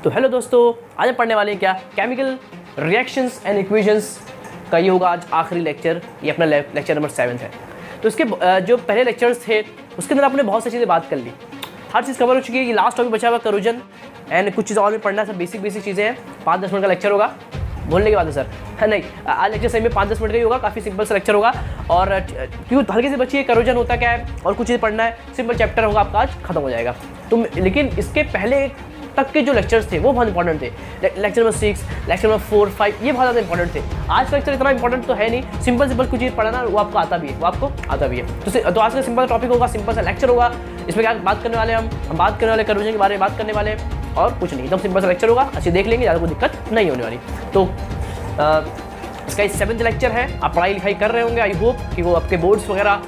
तो हेलो दोस्तों, आज हम पढ़ने वाले हैं क्या केमिकल रिएक्शंस एंड इक्वेशंस का ये होगा आज आखिरी लेक्चर। ये अपना लेक्चर नंबर 7 है। तो इसके जो पहले लेक्चर्स थे उसके अंदर आपने बहुत सी चीज़ें बात कर ली, हर चीज़ कवर हो चुकी है। ये लास्ट टॉपिक बचा हुआ करोजन एंड कुछ चीज़ और भी पढ़ना है। सब बेसिक चीज़ें हैं। 5-10 मिनट का लेक्चर होगा। बोलने के बाद है सर है नहीं, आज लेक्चर सही में 5-10 मिनट का ही होगा। काफ़ी सिंपल सा लेक्चर होगा और क्यों हल्की सी बच्ची है, करोजन होता क्या है और कुछ चीज़ पढ़ना है। सिंपल चैप्टर होगा आपका, आज खत्म हो जाएगा। तो लेकिन इसके पहले तक के जो लेक्चर्स थे वो बहुत इंपॉर्टेंट थे। लेक्चर नंबर 6, लेक्चर नंबर 4, 5 ये बहुत ज़्यादा इंपॉर्टेंट थे। आज का लेक्चर इतना इंपॉर्टेंट तो है नहीं, सिंपल कुछ चीज़ पढ़ना वो आपको आता भी है, तो आज का सिंपल टॉपिक होगा, सिंपल सा लेक्चर होगा। इसमें क्या बात करने वाले हम बात करने वाले करोजन के बारे में बात करने वाले हैं और कुछ नहीं, एकदम सिंपल सा लेक्चर होगा। अच्छी देख लेंगे, ज़्यादा कोई दिक्कत नहीं होने वाली। तो इसका 7वां लेक्चर है। आप पढ़ाई लिखाई कर रहे होंगे, आई होप कि वो आपके बोर्ड्स वगैरह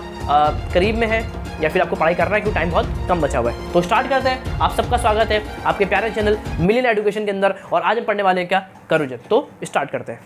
करीब में है या फिर आपको पढ़ाई करना है क्योंकि टाइम बहुत कम बचा हुआ है। तो स्टार्ट करते हैं। आप सबका स्वागत है आपके प्यारे चैनल मिलियन एजुकेशन के अंदर और आज हम पढ़ने वाले हैं क्या करोजन। तो स्टार्ट करते हैं।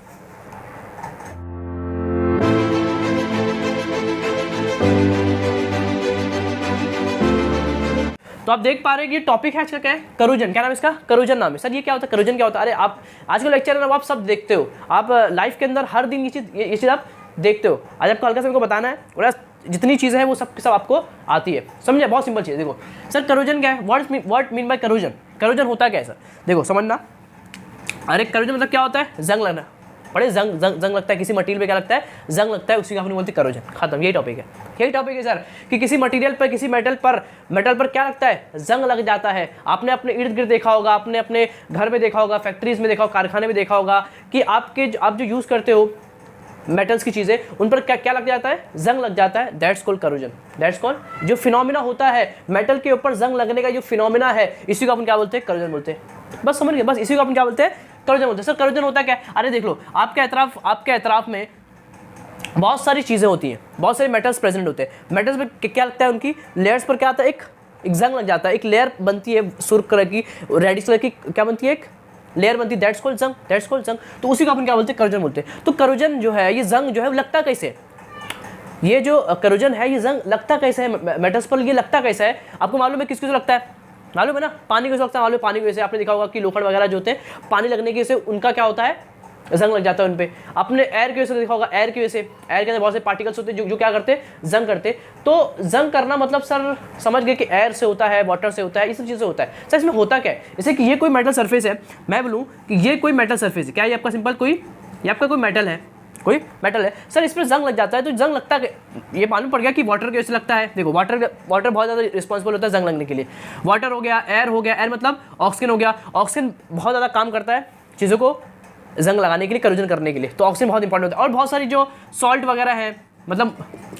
तो आप देख पा रहे हैं कि टॉपिक है आज का क्या है, करोजन। क्या नाम है इसका? करोजन नाम है। सर ये क्या होता है, करोजन क्या होता है? अरे आप आज का लेक्चर है ना, आप सब देखते हो, आप लाइफ के अंदर हर दिन ये चीज़ आप देखते हो। आज आपको हल्का सा मेरे को बताना है और जितनी चीज़ें हैं वो सब आपको आती है। समझे? बहुत सिंपल चीज़। देखो सर करोजन क्या है, what mean bye corrosion. Corrosion होता क्या है सर? देखो समझना। अरे करोजन मतलब क्या होता है? जंग लगना। बड़े जंग लगता है किसी मटेरियल पे, क्या लगता है? जंग लगता है, उसी का अपने बोलते हैं करोजन। खत्म, यही टॉपिक है। यही टॉपिक है सर कि किसी मटेरियल पर, किसी मेटल पर क्या लगता है? जंग लग जाता है। आपने अपने इर्द गिर्द देखा होगा, आपने अपने घर में देखा होगा, फैक्ट्रीज में देखा होगा, कारखाने में देखा होगा कि आप जो यूज़ करते हो मेटल्स की चीज़ें, उन पर क्या लग जाता है? जंग लग जाता है। That's called corrosion. That's called जो फिनोमिना होता है मेटल के ऊपर जंग लगने का, जो फिनोमिना है, इसी को अपन क्या बोलते हैं? करोजन बोलते हैं। बस समझ गए? बस इसी को अपन क्या बोलते हैं? करोजन बोलते हैं। सर करोजन होता क्या है? अरे देख लो, आपके एतराफ में बहुत सारी चीज़ें होती हैं, बहुत सारे मेटल्स प्रेजेंट होते हैं। मेटल्स में क्या लगता है? उनकी लेयर्स पर क्या आता है? एक जंग लग जाता है। एक लेयर बनती है सुर्ख कलर की, रेडिश कलर की, क्या बनती है? एक लेयर बनती है। दैट्स कॉल्ड जंग। दैट्स कॉल्ड जंग। तो उसी को अपन क्या बोलते हैं? करोजन बोलते हैं। तो करोजन जो है, ये जंग जो है लगता कैसे? ये जो करोजन है, ये जंग लगता कैसे है मेटल्स पर? ये लगता कैसा है आपको मालूम है? किसकी वजह से लगता है? मालूम है ना? पानी की वजह से लगता है। मालूम है? पानी की वजह से। आपने देखा होगा कि लोखंड वगैरह जो होते हैं, पानी लगने की वजह से उनका क्या होता है? जंग लग जाता है उन पे। आपने एयर की वजह से देखा होगा, एयर की वजह से, एयर के अंदर बहुत से पार्टिकल्स होते हैं जो क्या करते हैं? जंग करते। तो जंग करना मतलब सर समझ गए कि एयर से होता है, वाटर से होता है, ये सब चीज़ें होता है। सर इसमें होता क्या है? जैसे कि ये कोई मेटल सरफेस है, मैं बोलूँ कि ये कोई मेटल सरफेस है। क्या ये आपका सिंपल ये आपका कोई मेटल है, कोई मेटल है सर, इस पर जंग लग जाता है। तो जंग लगता है, ये मालूम पड़ गया कि वाटर की वजह से लगता है। देखो वाटर बहुत ज़्यादा रिस्पॉन्सिबल होता है जंग लगने के लिए। वाटर हो गया, एयर हो गया, एयर मतलब ऑक्सीजन हो गया। ऑक्सीजन बहुत ज़्यादा काम करता है चीज़ों को जंग लगाने के लिए, करोजन करने के लिए। तो ऑक्सीजन बहुत इंपॉर्टेंट होता है। और बहुत सारी जो सॉल्ट वगैरह है, मतलब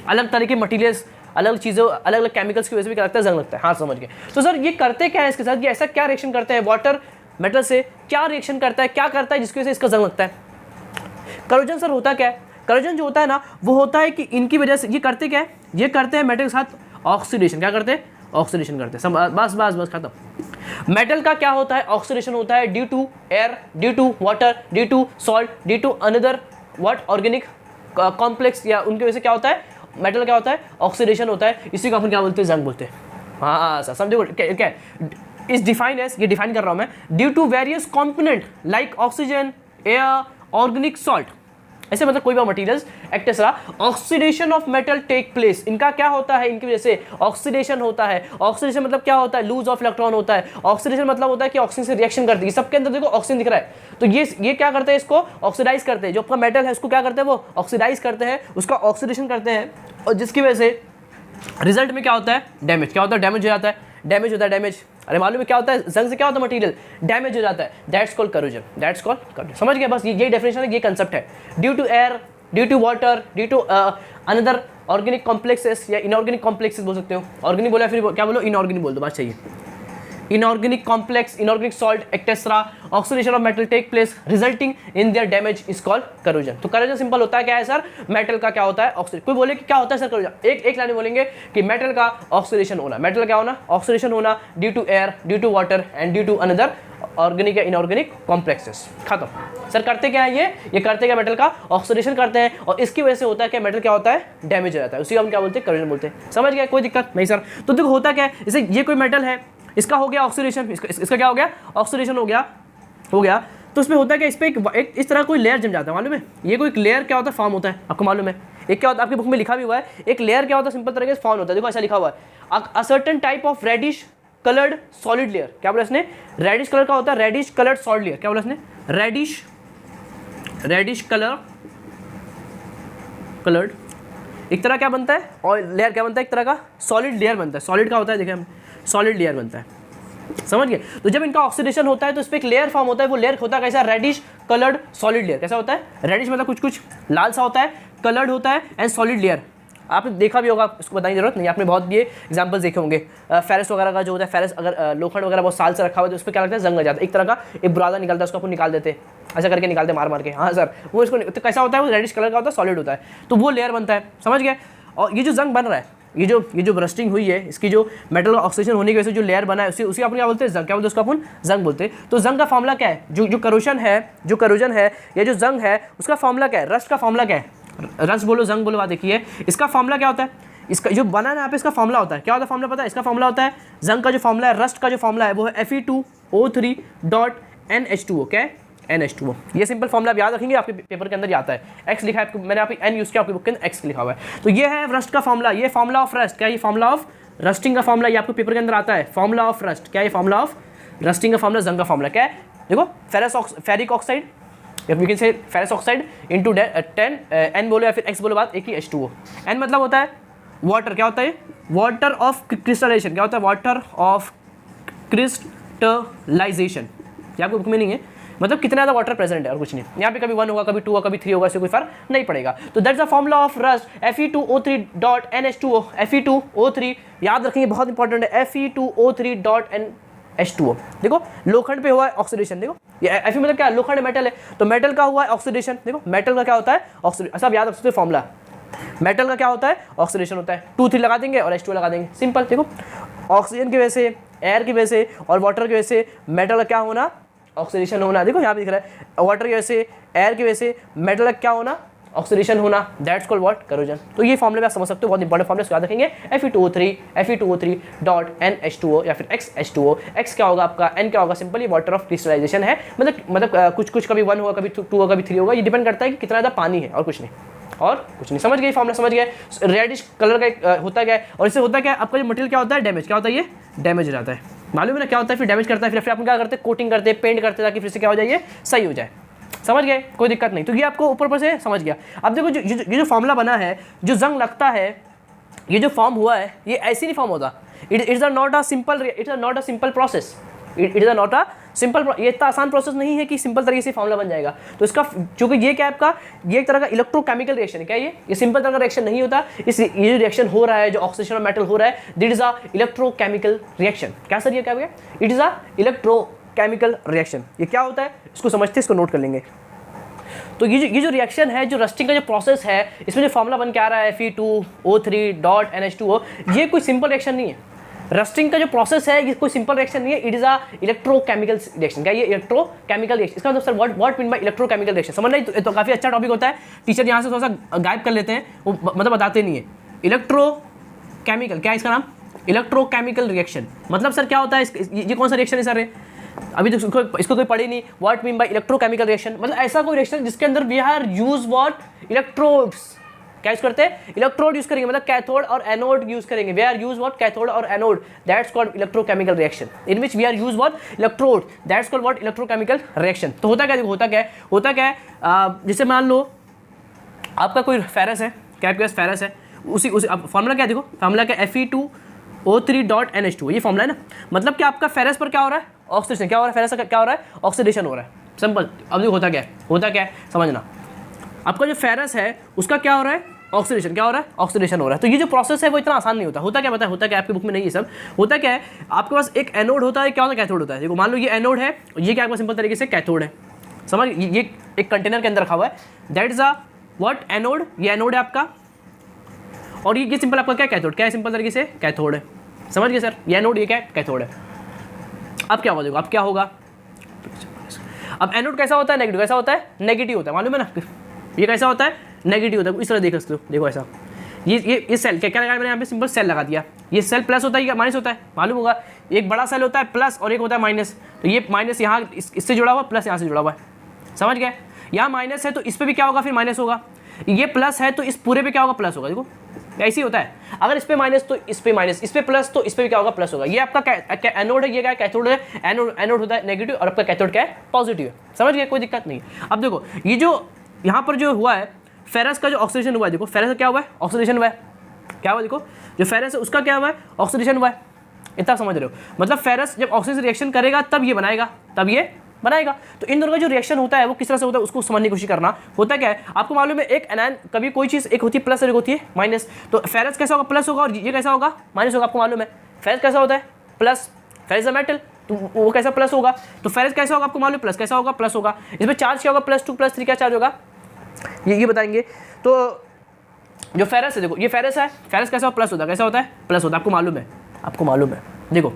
अलग तरह के मटीरियल्स, अलग चीज़ों, अलग अलग केमिकल्स की वजह से भी क्या लगता है? जंग लगता है। हाँ समझ गए। तो सर ये करते क्या है इसके साथ? ये ऐसा क्या रिएक्शन करते हैं वाटर मेटल से? क्या रिएक्शन करता है, क्या करता है जिसकी वजह से इसका जंग लगता है? करोजन सर होता क्या है? करोजन जो होता है ना, वो होता है कि इनकी वजह से ये करते क्या है? ये करते हैं मेटल के साथ ऑक्सीडेशन। क्या करते हैं? ऑक्सीडेशन करते हैं। बस खत्म। मेटल का क्या होता है? ऑक्सीडेशन होता है due to air, due to water, due to salt, due to another what organic complex, या उनकी वजह से क्या होता है? मेटल क्या होता है? ऑक्सीडेशन होता है। इसी को अपन क्या बोलते हैं? जंग बोलते हैं। हाँ सर समझो क्या इस डिफाइन एज, ये डिफाइन कर रहा हूँ मैं, due to various component like oxygen, air, organic salt, ऐसे मतलब कोई भी materials etcetera, oxidation of metal take place. इनका क्या होता है? इनकी वजह से ऑक्सीडेशन होता है। ऑक्सीडेशन मतलब क्या होता है? लूज ऑफ इलेक्ट्रॉन होता है। ऑक्सीडेशन मतलब होता है कि ऑक्सीजन से रिएक्शन करती है। सबके अंदर देखो ऑक्सीजन दिख रहा है, तो ये क्या करते हैं? इसको ऑक्सीडाइज करते हैं। जो आपका मेटल है उसको क्या करते हैं? वो ऑक्सीडाइज करते हैं, उसका ऑक्सीडेशन करते हैं, और जिसकी वजह से रिजल्ट में क्या होता है? डैमेज। क्या होता है? डैमेज हो जाता है। डैमेज होता है, डैमेज। अरे मालूम है क्या होता है? जंग से क्या होता है? मटेरियल डैमेज हो जाता है। That's called corrosion. That's called corrosion. समझ गए? बस ये डेफिनेशन है, ये कंसेप्ट है। Due to air, due to water, due to another organic complexes या इनऑर्गेनिक कॉम्प्लेक्सेस बोल सकते हो। ऑर्गेनिक बोला फिर क्या बोलो? इनऑर्गेनिक बोल दो, बात चाहिए। inorganic complex, inorganic salt, etc. Oxidation of metal take place, resulting in their damage is called corrosion. तो corrosion सिंपल होता है क्या है सर? मेटल का क्या होता है? ऑक्सीडेशन. कोई बोले कि क्या होता है सर corrosion? एक लाइन बोलेंगे कि मेटल का ऑक्सीडेशन होना. मेटल क्या होना? ऑक्सीडेशन होना due to air, due to water and due to another organic या इनऑर्गेनिक कॉम्प्लेक्सेस. खत्म. सर करते क्या है ये करते क्या? मेटल का ऑक्सीडेशन करते हैं और इसकी वजह से होता है क्या? मेटल क्या होता है? डैमेज हो जाता है. उसी को हम क्या बोलते हैं? corrosion बोलते हैं. समझ गए? कोई दिक्कत नहीं सर. तो देखो होता क्या है, जैसे ये कोई मेटल है, इसका हो गया ऑक्सीडेशन, इसका क्या हो गया, ऑक्सीडेशन हो गया। तो इसमें होता है कि इस पर एक इस तरह कोई लेयर जम जाता है, मालूम है, ये कोई लेयर क्या होता है, फॉर्म होता है, आपको मालूम है। एक क्या होता है, आपकी बुक में लिखा भी हुआ है, एक लेयर क्या होता है, सिंपल तरीके से फॉर्म होता है, देखो ऐसा लिखा हुआ है, a certain type of reddish coloured solid layer. क्या बोला इसने, रेडिश कलर का होता है रेडिश कलर्ड सॉलिड लेयर। क्या बोला इसने, रेडिश कलर्ड एक तरह क्या बनता है, और लेयर क्या बनता है, एक तरह का सॉलिड लेयर बनता है। सॉलिड का होता है, देखिए हम सॉलिड लेयर बनता है, समझ गए। तो जब इनका ऑक्सीडेशन होता है तो इस पर एक लेयर फॉर्म होता है, वो लेयर होता है कैसा, रेडिश कलर्ड सॉलिड लेयर। कैसा होता है, रेडिश मतलब कुछ लाल सा होता है, कलर्ड होता है एंड सॉलिड लेयर। आपने देखा भी होगा, इसको बताने की जरूरत नहीं, आपने बहुत ये एग्जांपल्स देखे होंगे। फेरस वगैरह का जो होता है, फेरस अगर लोखंड वगैरह बहुत साल से रखा हुआ है तो उस पर क्या लगता है, जंग आ जाता है, एक तरह का एक बुरादा निकलता है, उसको अपन निकाल देते, ऐसा करके निकालते मार के। हाँ सर, वो इसको तो कैसा होता है, वो रेडिश कलर का होता है, सॉलिड होता है, तो वो लेयर बनता है, समझ गए। और ये जो जंग बन रहा है, ये जो रस्टिंग हुई है, इसकी जो मेटल ऑक्सीजन होने की वजह से जो लेयर बना है, उसी अपन क्या बोलते हैं, जंग। क्या बोलते हैं उसको अपन, जंग बोलते हैं। तो जंग का फॉर्मूला क्या है, जो करोजन है या जो जंग है, उसका फॉर्मूला क्या है, रस्ट का फॉर्मूला क्या है, रस्ट बोलो जंग बोलो, बात देखिए, इसका फॉर्मूला क्या होता है, इसका जो बना है यहाँ पे, इसका फॉर्मूला होता है, क्या होता है फॉर्मूला पता है, इसका फॉर्मूला होता है, जंग का जो फॉर्मूला है, रस्ट का जो फॉर्मूला है वो है Fe2O3.NH2O। क्या है, NH2O। ये सिंपल फॉर्मूला आप याद रखेंगे, आपके पेपर के अंदर ही आता है। एक्स लिखा है, मैंने आपकी एन यूज किया, आपकी बुक के अंदर एक्स लिखा हुआ है। तो ये है रस्ट का फॉर्मूला, ये फॉर्मूला ऑफ रस्ट। क्या ये फॉर्मूला ऑफ रस्टिंग का फॉर्मूला, ये आपको पेपर के अंदर आता है, फॉर्मूला ऑफ रस्ट। क्या ये फॉर्मूला ऑफ रस्टिंग का फॉर्मूला, जंग का फॉर्मूला क्या है, देखो, ferric oxide, we can say ferrous oxide into 10 N बोलो या फिर X बोलो, बात एक ही, H2O। N मतलब होता है वाटर, क्या होता है, वाटर ऑफ क्रिस्टलाइजेशन। क्या होता है, वाटर ऑफ क्रिस्टलाइजेशन। ये आपको बुक में नहीं है, मतलब कितना ज़्यादा वाटर प्रेजेंट है और कुछ नहीं। यहाँ पे कभी 1 होगा, कभी 2 होगा, कभी 3 होगा, इससे कोई फर्क नहीं पड़ेगा। तो that's the formula of rust, Fe2O3.NH2O। Fe2O3 याद रखेंगे, बहुत इंपॉर्टेंट है, Fe2O3.NH2O। देखो लोखंड पे हुआ है ऑक्सीडेशन, देखो ये Fe मतलब क्या है, लोखंड मेटल है, तो मेटल का हुआ है ऑक्सीडेशन। देखो मेटल का क्या होता है, ऑक्सीडेशन। सब याद रख सकते हो फॉर्मूला, मेटल का क्या होता है, ऑक्सीडेशन होता है। 2 3 लगा देंगे और H2O लगा देंगे, सिंपल। देखो ऑक्सीजन की वजह से, एयर की वजह से और वाटर की वजह से मेटल का क्या होना, ऑक्सीडेशन होना। देखो यहाँ पे दिख रहा है, वाटर की वजह से, एयर की वजह से मेटल का क्या होना, ऑक्सीडेशन होना, दैट्स कॉल्ड व्हाट, करोजन। तो ये फॉर्मूले में आप समझ सकते हो, बहुत इंपॉर्टेंट फॉर्मूले, याद रखेंगे। Fe2O3.NH2O या फिर XH2O। X क्या होगा आपका, N क्या होगा, सिंपल ये वाटर ऑफ क्रिस्टलाइजेशन है, मतलब कुछ कभी 1 होगा, कभी 2 होगा, कभी 3 होगा, ये डिपेंड करता है कि कितना ज़्यादा पानी है, और कुछ नहीं, समझ गए फॉर्मूला, समझ गए। रेडिश कलर का होता क्या है, और इससे होता क्या है, आपका जो मटेरियल क्या होता है, डैमेज। क्या होता है, ये डैमेज हो जाता है, मालूम है ना क्या होता है, फिर डैमेज करता है, फिर अपन क्या करते हैं, कोटिंग करते हैं, पेंट करते हैं, ताकि फिर से क्या हो जाए, सही हो जाए। समझ गए, कोई दिक्कत नहीं। तो ये आपको ऊपर से समझ गया। अब देखो ये जो फॉर्मूला बना है, जो जंग लगता है, ये जो फॉर्म हुआ है, ये ऐसे नहीं फॉर्म होता। It is not a simple process. It is not a simple, ये इतना आसान प्रोसेस नहीं है कि सिंपल तरीके से फॉर्मूला बन जाएगा। तो इसका, चूंकि ये क्या है आपका, ये एक तरह का इलेक्ट्रोकेमिकल रिएक्शन है। क्या ये सिंपल तरह का रिएक्शन नहीं होता। ये जो रिएक्शन हो रहा है, जो ऑक्सीडेशन ऑफ मेटल हो रहा है, it is a electrochemical reaction. क्या सर ये क्या है, it is a electrochemical reaction. ये क्या होता है, इसको समझते, इसको नोट कर लेंगे। तो ये जो रिएक्शन है, जो रस्टिंग का जो प्रोसेस है, इसमें जो फॉर्मूला बन के आ रहा है Fe2O3.NH2O, ये कोई सिंपल रिएक्शन नहीं है। रस्टिंग का जो प्रोसेस है, ये कोई सिंपल रिएक्शन नहीं है, it is a electrochemical reaction. क्या ये इलेक्ट्रोकेमिकल रिएक्शन, इसका मतलब sir what mean by electrochemical reaction, समझना। तो काफी अच्छा टॉपिक होता है, टीचर यहाँ से थोड़ा सा गायब कर लेते हैं, वो मतलब बताते नहीं है। इलेक्ट्रोकेमिकल, क्या है इसका नाम, इलेक्ट्रोकेमिकल रिएक्शन। मतलब सर क्या होता है, ये कौन सा रिएक्शन है सर, अभी तो इसको कोई पढ़े नहीं। What mean by electrochemical reaction, मतलब ऐसा कोई रिएक्शन जिसके अंदर we are use what, electrodes. क्या यूज करते हैं, इलेक्ट्रोड यूज करेंगे, मतलब कैथोड और एनोड यूज करेंगे। We are use what, cathode और anode, that's called electrochemical reaction, in which we are use what, electrode, that's called what, electrochemical reaction. तो होता क्या है, जैसे मान लो आपका कोई फेरस है, क्या आपके पास फेरस है, उसी फॉर्मूला क्या है, देखो फॉर्मूला क्या, Fe2O3.NH2, ये फॉर्मूला है ना। मतलब कि आपका फेरस पर क्या हो रहा है, ऑक्सीडेशन। क्या हो रहा है, फेरस का क्या हो रहा है, ऑक्सीडेशन हो रहा है, सिंपल। अब देखो होता क्या है समझना। आपका जो फेरस है उसका क्या हो रहा है, ऑक्सीडेशन। क्या हो रहा है, ऑक्सीडेशन हो रहा है। तो ये जो प्रोसेस है वो इतना आसान नहीं होता। होता क्या पता है, होता क्या आपकी बुक में नहीं है सब। होता क्या है, आपके पास एक एनोड होता है, क्या होता है, कैथोड होता है। देखो मान लो ये एनोड है, ये क्या आपका सिंपल तरीके से कैथोड है, समझ। ये एक कंटेनर के अंदर रखा हुआ है, that is a what, anode. ये एनोड है आपका, और ये सिंपल आपका क्या, कैथोड। क्या है, सिंपल तरीके से कैथोड है, समझ गए सर। ये एनोड, ये क्या है, कैथोड है। अब क्या होगा, अब क्या होगा, अब एनोड कैसा होता है, नेगेटिव। कैसा होता है, नेगेटिव होता है, मालूम है ना। ये कैसा होता है, नेगेटिव होता है। इस तरह देख सकते हो, देखो ऐसा, ये सेल क्या लगाया मैंने यहाँ पे, सिंपल सेल लगा दिया। ये सेल प्लस होता है या माइनस होता है, मालूम होगा। एक बड़ा सेल होता है प्लस और एक होता है माइनस, तो ये माइनस यहाँ इससे जुड़ा हुआ, प्लस यहाँ से जुड़ा हुआ है, समझ गए। यहाँ माइनस है तो इस पर भी क्या होगा, फिर माइनस होगा, ये प्लस है तो इस पूरे पे क्या होगा, प्लस होगा। देखो ऐसे ही होता है, अगर इस पे माइनस तो इस पे माइनस, इस पे प्लस तो इस पे भी क्या होगा, प्लस होगा। ये आपका एनोड है, ये क्या है, कैथोड है। एनोड होता है नेगेटिव और आपका कैथोड क्या है, पॉजिटिव है, समझ गए, कोई दिक्कत नहीं। अब देखो ये जो यहाँ पर जो हुआ है फेरस का जो ऑक्सीडेशन हुआ है, देखो फेरस का क्या हुआ है, ऑक्सीडेशन हुआ है, क्या हुआ, देखो जो फेरस है उसका क्या हुआ है, ऑक्सीडेशन हुआ है, इतना समझ रहे हो। मतलब फेरस जब ऑक्सीजन रिएक्शन करेगा तब ये बनाएगा, तब ये बनाएगा। तो इन दोनों का जो रिएक्शन होता है वो किस तरह से होता है उसको समझने की कोशिश करना। होता क्या है आपको मालूम है, एक एनायन कभी कोई चीज़ एक होती है प्लस और एक होती है माइनस, तो फेरस कैसा होगा, प्लस होगा, और ये कैसा होगा, माइनस होगा। आपको मालूम है फेरस कैसा होता है, प्लस, फेरस अ मेटल, तो वो कैसा प्लस होगा, तो फेरस कैसा होगा आपको मालूम, प्लस कैसा होगा, प्लस होगा। इसमें चार्ज क्या होगा, +2 +3 क्या चार्ज होगा, ये बताएंगे। तो जो फेरस है, देखो ये फेरस है, फेरस कैसा प्लस होता है, कैसा होता है, प्लस होता है, आपको मालूम है, आपको मालूम है। देखो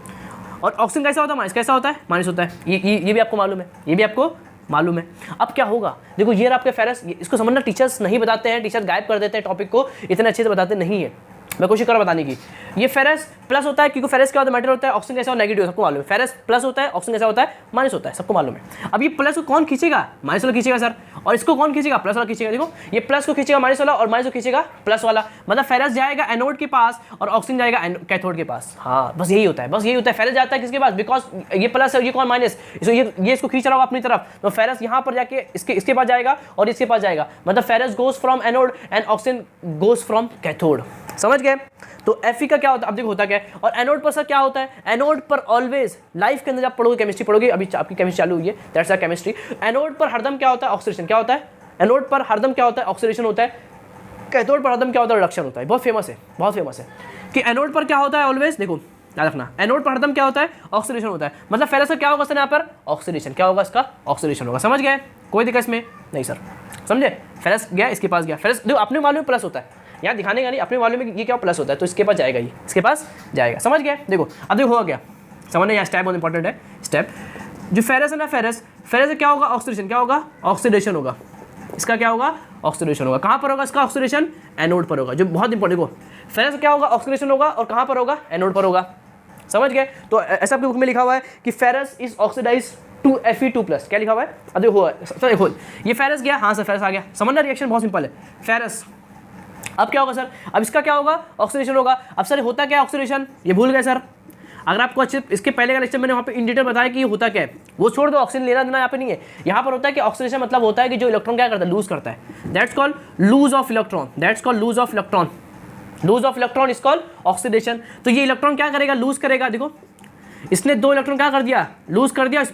और ऑक्सीजन कैसा होता है, माइनस कैसा होता है, माइनस होता है, ये भी आपको मालूम है, ये भी आपको मालूम है। अब क्या होगा, देखो ये आपके फेरस, इसको समझना टीचर्स नहीं बताते हैं, टीचर गायब कर देते हैं टॉपिक को, इतने अच्छे से बताते नहीं है, मैं कोशिश कर रहा बताने की। ये फेरस प्लस होता है क्योंकि फेरस क्या होता है, मेटल होता है, ऑक्सीजन कैसा नेगेटिव, सबको मालूम है। फेरस प्लस होता है, ऑक्सीजन कैसा होता है, माइनस होता है, सबको मालूम है। अब ये प्लस को कौन खींचेगा, माइनस वाला खींचेगा सर, और इसको कौन खींचेगा, प्लस वाला खींचेगा। देखो ये प्लस को खींचेगा माइनस वाला, और माइनस को खींचेगा प्लस वाला, मतलब फेरस जाएगा एनोड के पास और ऑक्सीजन जाएगा कैथोड के पास। हाँ बस यही होता है, बस यही होता है। फेरस जाता है किसके पास, बिकॉज ये प्लस है, ये कौन माइनस, ये इसको खींच रहा होगा अपनी तरफ, तो फेरस यहाँ पर जाके इसके पास जाएगा और इसके पास जाएगा, मतलब ferrous goes from anode and oxygen goes from cathode, समझ गए। तो Fe का क्या होता है, अब देखो होता क्या है। और एनोड पर सर क्या होता है, एनोड पर ऑलवेज लाइफ के अंदर जब पढ़ोगे, केमिस्ट्री पढ़ोगे, अभी आपकी केमिस्ट्री चालू हुई है, दैट्स आवर केमिस्ट्री। एनोड पर हरदम क्या होता है, ऑक्सीडेशन, क्या होता है, एनोड पर हरदम क्या होता है, ऑक्सीडेशन होता है। कैथोड पर हरदम क्या होता है, रिडक्शन होता है। बहुत फेमस है, बहुत फेमस है कि एनोड पर क्या होता है ऑलवेज, देखो याद रखना, एनोड पर हरदम क्या होता है, ऑक्सीडेशन होता है। मतलब फेरस का क्या होगा सर, यहाँ पर ऑक्सीडेशन, क्या होगा इसका, ऑक्सीडेशन होगा, समझ गए, कोई दिक्कत इसमें नहीं सर, समझे। फेरस गया इसके पास गया, फेरस देखो अपने मालूम में प्लस होता है, यहाँ दिखाने का नहीं, अपने मालूम में ये क्या प्लस होता है, तो इसके पास जाएगा, ये इसके पास जाएगा, समझ गए। देखो अब देखो हुआ क्या, समझना, यहाँ स्टेप बहुत इंपॉर्टेंट है। स्टेप जो फेरस है ना, फेरस से क्या होगा, ऑक्सीडेशन, क्या होगा, ऑक्सीडेशन होगा, इसका क्या होगा, ऑक्सीडेशन होगा। कहाँ पर होगा इसका ऑक्सीडेशन, एनोड पर होगा, जो बहुत इंपॉर्टेंट। देखो फेरस क्या होगा, ऑक्सीडेशन होगा, और कहाँ पर होगा, एनोड पर होगा, समझ गए। तो ऐसा आपकी बुक में लिखा हुआ है कि ferrous is oxidise to Fe2+, क्या लिखा हुआ है, अब देखो देखो ये फेरस गया, हाँ सर फेरस आ गया, समझना, रिएक्शन बहुत सिंपल है। फेरस अब क्या होगा सर, अब इसका क्या होगा, ऑक्सीडेशन होगा। अब सर होता क्या है ऑक्सीडेशन, ये भूल गए सर, अगर आपको अच्छे इसके पहले का लेक्चर मैंने वहाँ पे इन डिटेल बताया कि ये होता क्या है, वो छोड़ दो, ऑक्सीजन लेना देना यहाँ पे नहीं है। यहाँ पर होता है कि ऑक्सीडेशन मतलब होता है कि जो इलेक्ट्रॉन क्या करता है, लूज करता है, that's called lose of electron, that's called lose of electron, lose of electron is called oxidation. तो ये इलेक्ट्रॉन क्या करेगा, लूज करेगा। देखो इसने 2 इलेक्ट्रॉन क्या कर दिया, लूज कर दिया,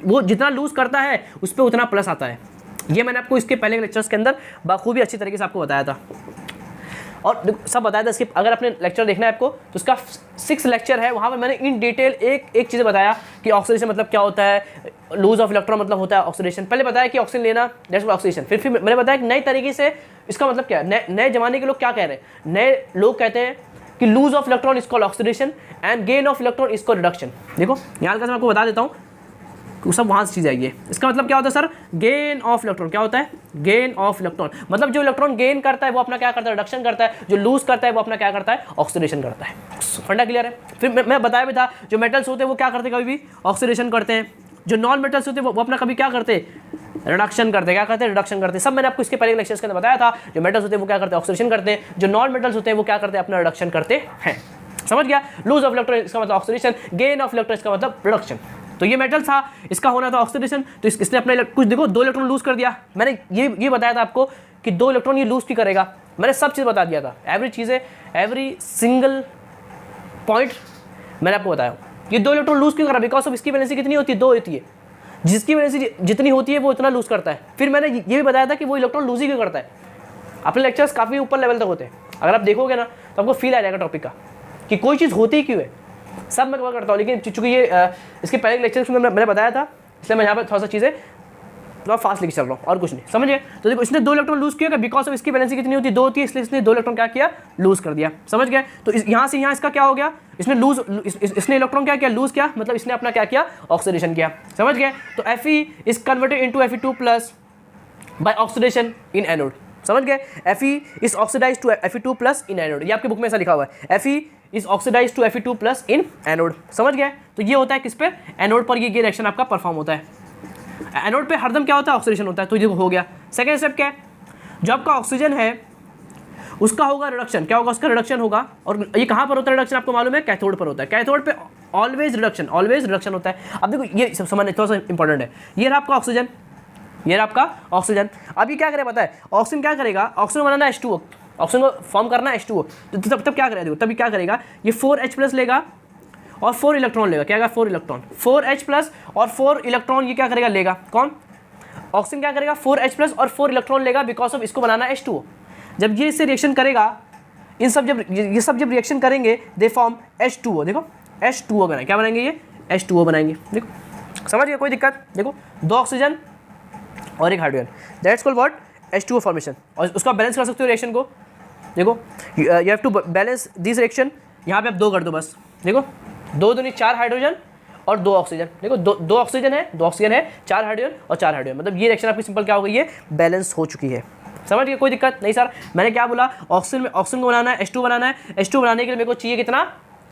वो जितना लूज करता है उस पर उतना प्लस आता है। ये मैंने आपको इसके पहले लेक्चर्स के अंदर बखूबी अच्छी तरीके से आपको बताया था, और सब बताया था। इसके अगर अपने लेक्चर देखना है आपको तो उसका 6 लेक्चर है, वहाँ पर मैंने इन डिटेल एक चीज़ बताया कि ऑक्सीडेशन मतलब क्या होता है, लूज ऑफ इलेक्ट्रॉन मतलब होता है ऑक्सीडेशन। पहले बताया कि ऑक्सीजन लेना, दैट्स ऑक्सीडेशन। फिर मैंने बताया कि नए तरीके से इसका मतलब क्या है, नए जमाने के लोग क्या कह रहे हैं, नए लोग कहते हैं कि lose of electron is called oxidation and gain of electron is called reduction. देखो यहाँ का मैं आपको बता देता हूँ, सब वहाँ से चीज़ आई है। इसका मतलब क्या होता है सर, गेन ऑफ इलेक्ट्रॉन, क्या होता है, गेन ऑफ इलेक्ट्रॉन, मतलब जो इलेक्ट्रॉन गेन करता है वो अपना क्या करता है, रिडक्शन करता है, जो लूज करता है वो अपना क्या करता है, ऑक्सीडेशन करता है। फंडा क्लियर है। फिर मैं बताया भी था, जो मेटल्स होते हैं वो क्या करते हैं, कभी भी ऑक्सीडेशन करते हैं, जो नॉन मेटल्स होते हैं वो अपना कभी क्या करते हैं, रिडक्शन करते हैं, क्या करते हैं, रिडक्शन करते हैं। सब मैंने आपको इसके पहले लेक्चर्स के अंदर बताया था, जो मेटल्स होते हैं वो क्या करते हैं, ऑक्सीडेशन करते हैं, जो नॉन मेटल्स होते हैं वो क्या करते हैं, अपना रिडक्शन करते हैं। समझ गया, लूज ऑफ इलेक्ट्रॉन इसका मतलब ऑक्सीडेशन, गेन ऑफ इलेक्ट्रॉन इसका मतलब रिडक्शन। तो ये मेटल था, इसका होना था ऑक्सीडेशन, तो इसने अपने कुछ देखो 2 इलेक्ट्रॉन लूज कर दिया। मैंने ये बताया था आपको कि 2 इलेक्ट्रॉन ये लूज भी करेगा, मैंने सब चीज़ बता दिया था, एवरी चीज़ें, एवरी सिंगल पॉइंट मैंने आपको बताया। ये 2 इलेक्ट्रॉन लूज क्यों करा, बिकॉज ऑफ इसकी वैलेंसी कितनी होती है, 2 होती है, जिसकी वैलेंसी जितनी होती है वो इतना लूज करता है। फिर मैंने ये भी बताया था कि वो इलेक्ट्रॉन लूज ही क्यों करता है। अपने लेक्चर्स काफ़ी ऊपर लेवल तक होते हैं, अगर आप देखोगे ना तो आपको फील आ जाएगा टॉपिक का कि कोई चीज़ होती ही क्यों है। सब मैं कवर करता हूँ, लेकिन चूँकि ये इसके पहले लेक्चर्स में मैंने बताया था, इसलिए मैं यहाँ पर थोड़ा सा चीज़ें थोड़ा फास्ट लेके चल रहा हूँ और कुछ नहीं, समझिए। तो देखो इसने 2 इलेक्ट्रॉन लूज किया, बिकॉज ऑफ इसकी वैलेंसी कितनी होती है, 2 होती है, इसलिए इसने 2 इलेक्ट्रॉन क्या किया, लूज कर दिया, समझ गए। तो यहाँ से यहाँ इसका क्या हो गया, इसने इसने इलेक्ट्रॉन क्या किया, लूज किया, मतलब इसने अपना क्या किया, ऑक्सीडेशन किया, समझ गए। तो Fe is converted into Fe2+ by oxidation in anode, समझ गए। Fe is oxidised to Fe2+ in anode, ये आपकी बुक में ऐसा लिखा हुआ है। Fe is oxidise to Fe2+ in anode. समझ गए? तो ये होता है किस पे? एनोड पर ये रिएक्शन आपका परफॉर्म होता है। एनोड पे हरदम क्या होता है? ऑक्सीडेशन होता है। तो ये हो गया। सेकेंड स्टेप क्या है? जो आपका ऑक्सीजन है उसका होगा रिडक्शन। क्या होगा? उसका रिडक्शन होगा। और ये कहाँ पर होता है रिडक्शन? आपको मालूम है, कैथोड पर होता है। कैथोड पे ऑलवेज रिडक्शन होता है। अब देखो ये सब समझने थोड़ा सा इंपॉर्टेंट है। ये रहा आपका ऑक्सीजन, ये रहा आपका ऑक्सीजन। अब ये क्या करेगा पता है? ऑक्सीजन क्या करेगा? ऑक्सीजन बनाना H2O, ऑक्सीजन को फॉर्म करना H2O। तो तब क्या करेगा? तभी क्या करेगा? ये 4H+ लेगा और 4 इलेक्ट्रॉन लेगा। क्या 4 इलेक्ट्रॉन, 4H+ और 4 इलेक्ट्रॉन ये क्या करेगा? लेगा। कौन? ऑक्सीजन क्या करेगा? 4H+ और 4 इलेक्ट्रॉन लेगा बिकॉज ऑफ इसको बनाना H2O। जब ये इससे रिएक्शन करेगा, इन सब जब रिएक्शन करेंगे दे फॉर्म H2O। देखो H2O बनाएंगे। क्या बनाएंगे? ये H2O बनाएंगे। देखो समझ गए? कोई दिक्कत? देखो 2 ऑक्सीजन और 1 hydrogen, that's called what? H2O formation. और उसका बैलेंस कर सकते हो रिएक्शन को। देखो you have to balance this reaction. यहाँ पे आप 2 कर दो बस। देखो 2 दूनी 4 हाइड्रोजन और 2 ऑक्सीजन। देखो 2 ऑक्सीजन है, 2 ऑक्सीजन है, 4 हाइड्रोजन और 4 हाइड्रोजन। मतलब ये रिएक्शन आपकी सिंपल क्या हो गई? ये बैलेंस हो चुकी है। समझ गए? कोई दिक्कत नहीं सर। मैंने क्या बोला? ऑक्सीजन को बनाना है, H2 बनाना है। H2 बनाने के लिए मेरे को चाहिए कितना?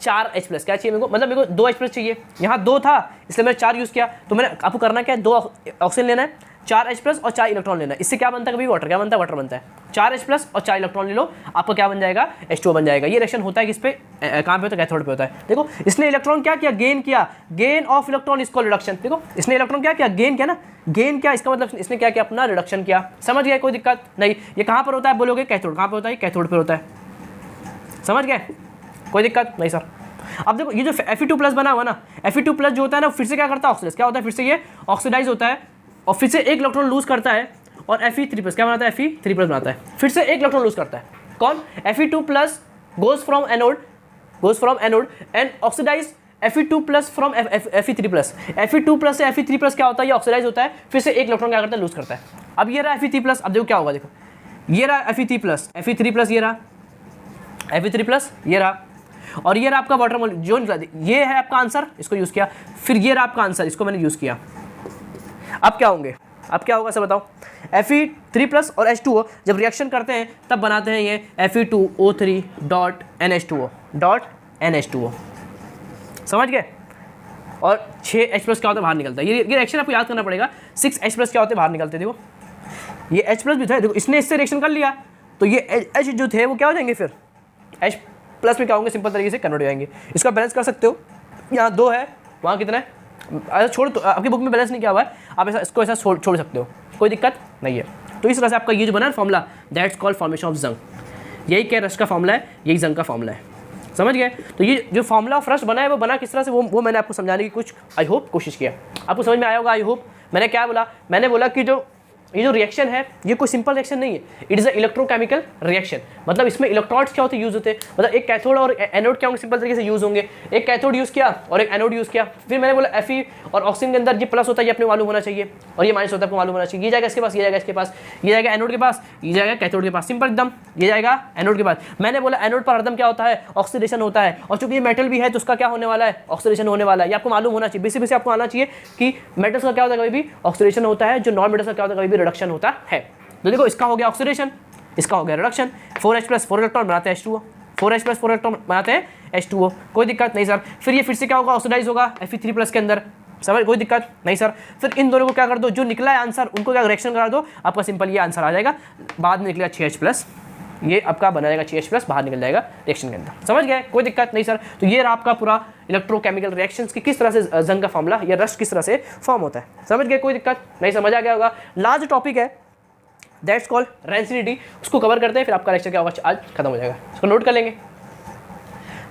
4H+। क्या चाहिए मेरे को? मतलब मेरे को 2H+ चाहिए। यहाँ 2 था इसलिए मैंने 4 यूज़ किया। तो मैंने आपको करना क्या है? 2 ऑक्सीजन लेना है, 4H+ और 4 इलेक्ट्रॉन लेना है। इससे क्या बनता है? कभी वाटर क्या बनता है? वाटर बनता है। 4H+ और 4 इलेक्ट्रॉन ले लो, आपका क्या बन जाएगा? H2O बन जाएगा। ये रिएक्शन होता है किस पे? कहाँ पे होता है? कैथोड पे होता है। देखो इसने इलेक्ट्रॉन क्या किया? गेन किया। गेन ऑफ इलेक्ट्रॉन इसको रिडक्शन। देखो इसने इलेक्ट्रॉन क्या किया? गेन किया ना। गेन क्या? इसका मतलब इसने क्या किया? अपना रिडक्शन किया। समझ गए? कोई दिक्कत नहीं। ये कहाँ पर होता है बोलोगे? कैथोड। कहाँ पर होता है? कैथोड पर होता है। समझ गए? कोई दिक्कत नहीं सर। अब देखो ये जो Fe2+ बना हुआ ना, Fe2+ जो होता है ना, फिर से क्या करता है? ऑक्सीडाइज। क्या होता है? फिर से ये ऑक्सीडाइज होता है और फिर से 1 इलेक्ट्रॉन लूज करता है और Fe3+ क्या बनाता है? Fe3+ बनाता है। फिर से 1 इलेक्ट्रॉन लूज करता है। कौन? Fe2+ goes from anode and oxidise Fe2+ from Fe3+। Fe2+ से Fe3+ क्या होता है? ये ऑक्सीडाइज होता है। फिर से 1 इलेक्ट्रॉन क्या करता है? लूज करता है। अब ये रहा Fe3+। अब देखो क्या होगा? देखो ये रहा Fe3+, ये रहा Fe3+, ये रहा और ये रहा आपका वाटर मॉलिक्यूल जो निकला। ये है आपका आंसर, इसको यूज़ किया। फिर ये रहा आपका आंसर, इसको मैंने यूज़ किया। अब क्या होंगे? अब क्या होगा सब बताओ? Fe3+ और H2O जब रिएक्शन करते हैं तब बनाते हैं ये Fe2O3.NH2O। समझ गए? और 6H+ क्या होता है? बाहर निकलता है। ये रिएक्शन आपको याद करना पड़ेगा। 6H+ क्या होते हैं? बाहर निकलते हैं। देखो ये H+ भी था। देखो इसने इससे रिएक्शन कर लिया तो ये H जो थे वो क्या हो जाएंगे? फिर H+ में क्या होंगे? सिंपल तरीके से कन्वर्ट हो जाएंगे। इसका बैलेंस कर सकते हो। यहाँ 2 है, वहाँ कितना है? ऐसा छोड़, तो आपकी बुक में बैलेंस नहीं किया हुआ है, आप ऐसा इसको ऐसा छोड़ सकते हो, कोई दिक्कत नहीं है। तो इस तरह से आपका ये जो बना है formula, that's called formation of जंग। यही क्या रस्ट का फॉर्मूला है, यही जंग का फॉर्मूला है। समझ गए? तो ये जो फॉर्मूला ऑफ रस्ट बना है वो बना किस तरह से, वो मैंने आपको समझाने की कुछ आई होप कोशिश किया। आपको समझ में आया होगा आई होप। मैंने क्या बोला? मैंने बोला कि ये जो रिएक्शन है ये कोई सिंपल रिएक्शन नहीं है, it is a electrochemical reaction. मतलब इसमें इलेक्ट्रॉन्स क्या होते हैं? यूज़ होते हैं। मतलब एक कैथोड और एनोड क्या होंगे? सिंपल तरीके से यूज़ होंगे। एक कैथोड यूज़ किया और एक एनोड यूज़ किया। फिर मैंने बोला Fe और ऑक्सीजन के अंदर ये प्लस होता है, ये अपने मालूम होना चाहिए, और ये माइनस होता है, आपको मालूम होना चाहिए। ये जाएगा इसके पास, ये जाएगा इसके पास, ये जाएगा एनोड के पास, ये जाएगा कैथोड के पास। सिंपल एकदम, ये जाएगा एनोड के पास। मैंने बोला एनोड पर हरदम क्या होता है? ऑक्सीडेशन होता है। और चूंकि ये मेटल भी है तो उसका क्या होने वाला है? ऑक्सीडेशन होने वाला है। ये आपको मालूम होना चाहिए, बेसिक आपको आना चाहिए कि मेटल्स का क्या होता है? कभी भी ऑक्सीडेशन होता है, जो नॉन मेटल्स का क्या होता है? कभी भी रिडक्शन होता है। तो देखो इसका हो गया ऑक्सीडेशन, इसका हो गया रिडक्शन। 4H+ 4 इलेक्ट्रॉन बनाते हैं H2O, 4H+ 4 इलेक्ट्रॉन बनाते हैं H2O। कोई दिक्कत नहीं सर। फिर ये फिर से क्या होगा? ऑक्सीडाइज होगा Fe3+ के अंदर। समझ? कोई दिक्कत नहीं सर। फिर इन दोनों को क्या कर दो, जो निकला है आंसर उनको क्या रिएक्शन करा दो, आपका सिंपल ये आंसर आ जाएगा। बाद में निकलेगा 6H+, ये आपका बना जाएगा 6H+, बाहर निकल जाएगा रिएक्शन के अंदर। समझ गए? कोई दिक्कत नहीं सर। तो ये रहा आपका पूरा इलेक्ट्रोकेमिकल रिएक्शंस की किस तरह से जंग का फॉर्मूला या रस्ट किस तरह से फॉर्म होता है। समझ गए? कोई दिक्कत नहीं, समझ आ गया होगा। लास्ट टॉपिक है दैट्स कॉल्ड रेंसिडिटी, उसको कवर करते हैं, फिर आपका लेक्चर क्या होगा आज खत्म हो जाएगा। उसको नोट कर लेंगे।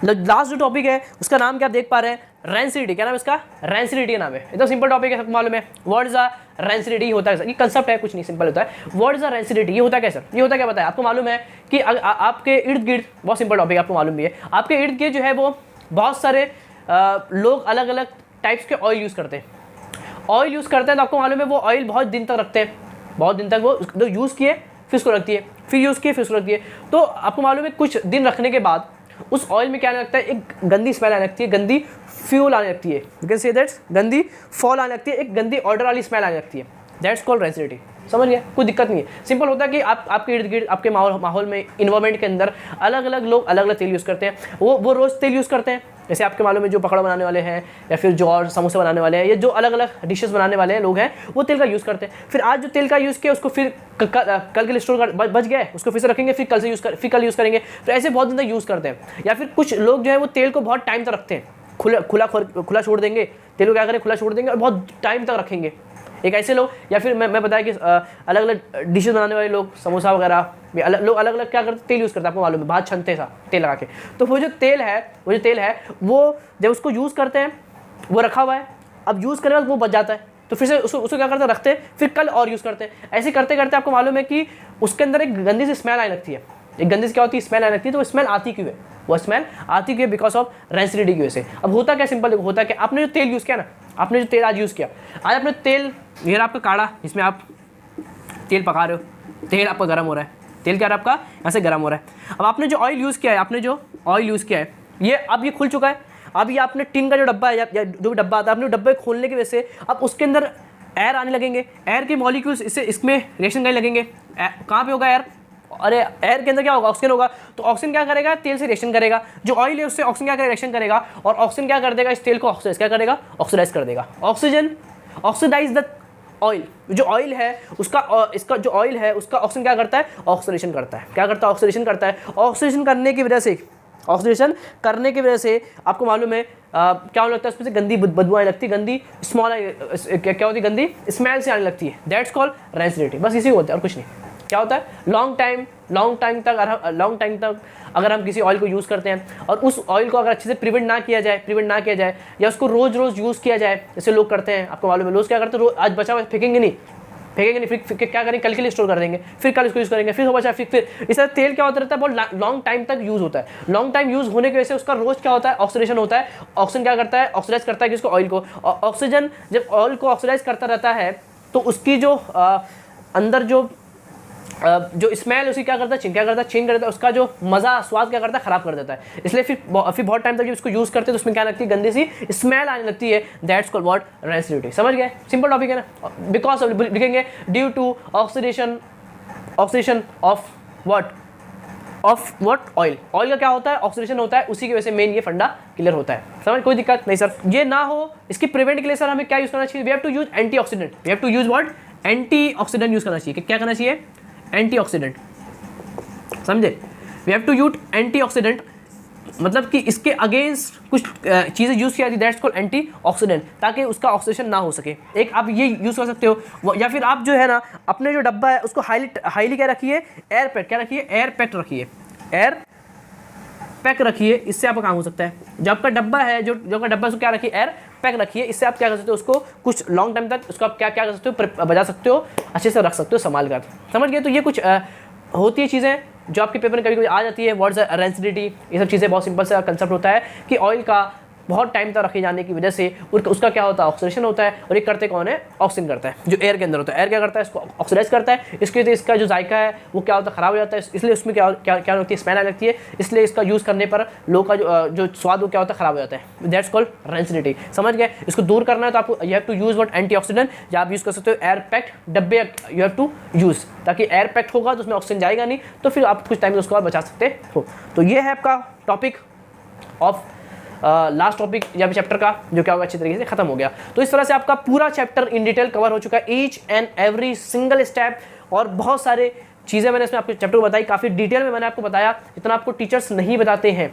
लास्ट जो टॉपिक है उसका नाम क्या आप देख पा रहे हैं? रेंसिडिटी। क्या नाम है इसका? रेंसिडिटी नाम है। एकदम सिंपल टॉपिक है, सबको मालूम है। व्हाट इज अ रेंसिडिटी होता है सर? ये कंसेप्ट है, कुछ नहीं, सिंपल होता है। What is a rancidity? ये होता क्या सर? ये होता क्या पता है आपको? मालूम है कि आपके इर्द गिर्द, बहुत सिंपल टॉपिक है, आपको मालूम भी है, आपके इर्द गिर्द जो है वो बहुत सारे लोग अलग अलग टाइप्स के ऑयल यूज़ करते हैं। ऑयल यूज़ करते हैं तो आपको मालूम है वो ऑयल बहुत दिन तक रखते हैं, बहुत दिन तक वो यूज़ किए फिर उसको रख दिए, फिर यूज़ किए फिर उसको रख दिए। तो आपको मालूम है कुछ दिन रखने के बाद उस ऑयल में क्या आने लगता है? एक गंदी स्मेल आने लगती है, गंदी फ्यूल आने लगती है, यू कैन से दैट्स गंदी फॉल आने लगती है, एक गंदी ऑर्डर वाली स्मेल आने लगती है। That's called rancidity. समझ गया, कोई दिक्कत नहीं है। सिंपल होता है कि आपके इर्द गिर्द आपके माहौल में इन्वायरमेंट के अंदर अलग अलग लोग अलग अलग तेल यूज़ करते हैं, वो रोज़ तेल यूज़ करते हैं। जैसे आपके मालूम में जो पकौड़ा बनाने वाले हैं या फिर जो और समोसे बनाने वाले हैं या जो अलग अलग डिशेस बनाने वाले हैं लोग हैं, वो तेल का यूज़ करते हैं। फिर आज जो तेल का यूज़ किया उसको फिर कल के लिए स्टोर कर बच गया है, उसको फिर से रखेंगे, फिर कल से फिर कल यूज़ करेंगे। फिर ऐसे बहुत ज़्यादा यूज़ करते हैं। या फिर कुछ लोग जो है वो तेल को बहुत टाइम तक रखते हैं, खुला छोड़ देंगे, तेल को क्या करें खुला छोड़ देंगे और बहुत टाइम तक रखेंगे। एक ऐसे लोग, या फिर मैं बताया कि अलग अलग डिशेज बनाने वाले लोग, समोसा वगैरह लोग अलग अलग क्या करते, तेल यूज़ करते हैं, आपको मालूम है, बाहर छनते सा तेल लगा के। तो वो जो तेल है वो जब उसको यूज़ करते हैं, वो रखा हुआ है, अब यूज़ करने के बाद वो बच जाता है, तो फिर से उसको क्या करते हैं, रखते हैं, फिर कल और यूज़ करते हैं। ऐसे करते करते आपको मालूम है कि उसके अंदर एक गंदी सी स्मेल आने लगती है। एक गंदी से क्या होती है, स्मेल आने लगती है। तो वो स्मेल आती क्यों है, वो स्मेल आती क्यों है, बिकॉज ऑफ रेंसिडिटी की वजह से। अब होता क्या, सिंपल देखो, होता क्या, आपने जो तेल यूज़ किया ना, आपने जो तेल आज यूज़ किया, आज आपने तेल, ये रहा आपका काढ़ा जिसमें आप तेल पका रहे हो, तेल आपका गर्म हो रहा है, तेल क्या रहा है आपका यहाँ से गर्म हो रहा है। अब आपने जो ऑयल यूज़ किया है, आपने जो ऑयल यूज़ किया है, ये अब ये खुल चुका है। अब ये आपने टिन का जो डब्बा है या जो भी डब्बा आता है, आपने डब्बे खोलने की वजह से अब उसके अंदर एयर आने लगेंगे, एयर के मॉलिक्यूल्स इसमें रिएक्शन करने लगेंगे। कहाँ पे होगा एयर, अरे एयर के अंदर क्या होगा, ऑक्सीजन होगा। तो ऑक्सीजन क्या करेगा, तेल से रिएक्शन करेगा, जो ऑयल है उससे ऑक्सीजन क्या करेगा, रिएक्शन करेगा, और ऑक्सीजन क्या कर देगा, इस तेल को ऑक्सीडाइज क्या करेगा, ऑक्सीडाइज कर देगा। ऑक्सीजन ऑक्सीडाइज द ऑयल, जो ऑयल है उसका इसका जो ऑयल है उसका ऑक्सीजन क्या करता है, ऑक्सीडेशन करता है। क्या करता है, ऑक्सीडेशन करता है। ऑक्सीडेशन करने की वजह से आपको मालूम है क्या होने लगता है, उसमें से गंदी बदबू आने लगती है, गंदी स्मॉल क्या होती है, गंदी स्मेल से आने लगती है। That's called rancidity. बस इसी को होता है और कुछ नहीं। क्या होता है, लॉन्ग टाइम तक अगर हम किसी ऑयल को यूज़ करते हैं और उस ऑयल को अगर अच्छे से प्रिवेंट ना किया जाए या उसको रोज़ यूज़ किया जाए, जैसे लोग करते हैं, आपको मालूम है लोग क्या करते हैं, रोज आज बचा हुआ फेंकेंगे नहीं, फिर क्या करेंगे, कल के लिए स्टोर कर देंगे, फिर कल इसको यूज़ करेंगे, फिर हो बचा फिर इस तरह तेल क्या होता रहता है, बहुत लॉन्ग टाइम तक यूज़ होता है। लॉन्ग टाइम यूज़ होने की वजह से उसका रोज क्या होता है, ऑक्सीडेशन होता है। ऑक्सीजन क्या करता है, ऑक्सीडाइज करता है किसको, ऑयल को। ऑक्सीजन जब ऑयल को ऑक्सीडाइज करता रहता है तो उसकी जो अंदर जो स्मेल उसकी क्या करता है, चेंज कर देता है, उसका जो मज़ा स्वाद क्या करता है, खराब कर देता है। इसलिए फिर बहुत टाइम तक जब इसको यूज़ करते हैं तो उसमें क्या लगती है, गंदी सी स्मेल आने लगती है। That's called what, rancidity. समझ गए, सिंपल टॉपिक है ना। बिकॉज लिखेंगे due to oxidation of what, oil का क्या होता है, ऑक्सीडेशन होता है, उसी की वजह से मेन ये फंडा क्लियर होता है। समझ, कोई दिक्कत नहीं सर। ये ना हो, इसकी प्रिवेंट के लिए सर हमें क्या यूज़ करना चाहिए, we have to use antioxidant. We have to use what, antioxidant use करना चाहिए। क्या करना चाहिए, एंटीऑक्सीडेंट, समझे। We have to use antioxidant, मतलब कि इसके अगेंस्ट कुछ चीज़ें यूज़ की जाती है, दैट्स कॉल्ड एंटीऑक्सीडेंट, ताकि उसका ऑक्सीडेशन ना हो सके। एक आप ये यूज़ कर सकते हो, या फिर आप जो है ना अपने जो डब्बा है उसको हाईली क्या रखिए, एयर पैक रखिए। इससे आपका काम हो सकता है। जो आपका डब्बा है, जो आपका डब्बा उसको क्या रखिए, एयर पैक रखिए। इससे आप क्या कर सकते हो, उसको कुछ लॉन्ग टाइम तक उसको आप क्या कर सकते हो, बजा सकते हो, अच्छे से रख सकते हो संभाल कर। समझ गए। तो ये कुछ होती है चीज़ें जो आपके पेपर में कभी कभी आ जाती है। व्हाट्स रेंसिडिटी, ये सब चीज़ें बहुत सिंपल सा कंसेप्ट होता है कि ऑयल का बहुत टाइम तक रखे जाने की वजह से उसका क्या होता है, ऑक्सीडेशन होता है। और ये करते कौन है, ऑक्सीजन करता है, जो एयर के अंदर होता है। एयर क्या करता है, इसको ऑक्सीडाइज करता है। इसके लिए इसका जो जायका है वो क्या होता है, ख़राब हो जाता है। इसलिए उसमें क्या होती है, स्मेल आने लगती है। इसलिए इसका यूज़ करने पर लोग का जो स्वाद वो क्या होता है, ख़राब हो जाता है। That's called rancidity. समझ गए। इसको दूर करना है तो आपको you have to use what, antioxidant. या आप यूज़ कर सकते हो एयर पैक्ड डब्बे, यू हैव टू यूज़, ताकि एयर पैक्ड होगा तो उसमें ऑक्सीजन जाएगा नहीं, तो फिर आप कुछ टाइम उसको और बचा सकते हो। तो ये है आपका टॉपिक ऑफ लास्ट टॉपिक या फिर चैप्टर का, जो क्या होगा अच्छी तरीके से खत्म हो गया। तो इस तरह से आपका पूरा चैप्टर इन डिटेल कवर हो चुका है, each and every single step. और बहुत सारे चीज़ें मैंने इसमें आपके चैप्टर को बताई, काफ़ी डिटेल में मैंने आपको बताया, इतना आपको टीचर्स नहीं बताते हैं।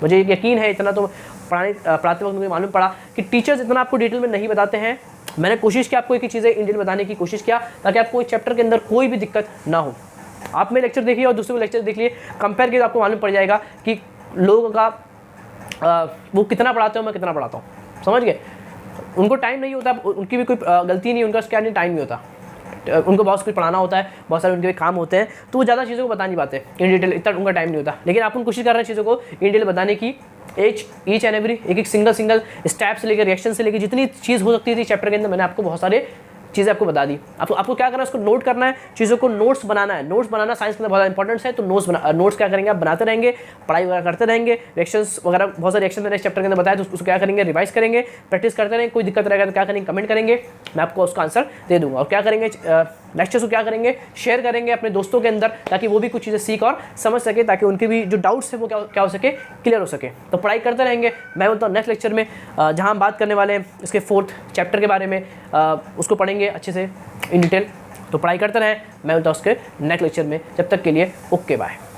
मुझे यकीन है, इतना तो पढ़ाते वक्त मुझे मालूम पड़ा कि टीचर्स इतना आपको डिटेल में नहीं बताते हैं। मैंने कोशिश की आपको एक ही चीज़ें इन डिटेल बताने की कोशिश किया, ताकि आपको इस चैप्टर के अंदर कोई भी दिक्कत ना हो। आप मेरे लेक्चर देखिए और दूसरे को लेक्चर देख लिए, कंपेयर किए तो आपको मालूम पड़ जाएगा कि लोगों का वो कितना पढ़ाते हो, मैं कितना पढ़ाता हूँ। समझ गए। उनको टाइम नहीं होता, उनकी भी कोई गलती नहीं, उनका क्या नहीं, टाइम नहीं होता। उनको बहुत कुछ पढ़ाना होता है, बहुत सारे उनके भी काम होते हैं, तो वो ज़्यादा चीज़ों को बता नहीं पाते इन डिटेल, इतना उनका टाइम नहीं होता। लेकिन आप उन कोशिश कर रहे हैं चीज़ों को इन डिटेल बताने की, ईच एंड एवरी, एक सिंगल स्टेप से लेकर, रिएक्शन से लेकर, जितनी चीज़ हो सकती थी चैप्टर के अंदर, मैंने आपको बहुत सारे चीज़ें आपको बता दी। आपको क्या करना है, उसको नोट करना है, चीज़ों को नोट्स बनाना है। नोट्स बनाना साइंस के अंदर बहुत इंपॉर्टेंट है। तो नोट्स क्या करेंगे, आप बनाते रहेंगे, पढ़ाई वगैरह करते रहेंगे, रिएक्शंस वगैरह, बहुत सारे रिएक्शन मैंने इस चैप्टर के अंदर बताया, तो उसको क्या करेंगे, रिवाइज करेंगे, प्रैक्टिस करते रहेंगे। कोई दिक्कत रहेगा तो क्या करेंगे, कमेंट करेंगे, मैं आपको उसका आंसर दे दूँगा। और क्या करेंगे, लेक्चर्स को क्या करेंगे, शेयर करेंगे अपने दोस्तों के अंदर, ताकि वो भी कुछ चीज़ें सीख और समझ सके, ताकि उनके भी जो डाउट्स है वो क्या हो सके, क्लियर हो सके। तो पढ़ाई करते रहेंगे। मैं बोलता हूँ नेक्स्ट लेक्चर में जहाँ हम बात करने वाले हैं इसके 4th चैप्टर के बारे में, उसको पढ़ेंगे अच्छे से इन डिटेल। तो पढ़ाई करते रहें। मैं बोलता हूँ उसके नेक्स्ट लेक्चर में। जब तक के लिए ओके बाय।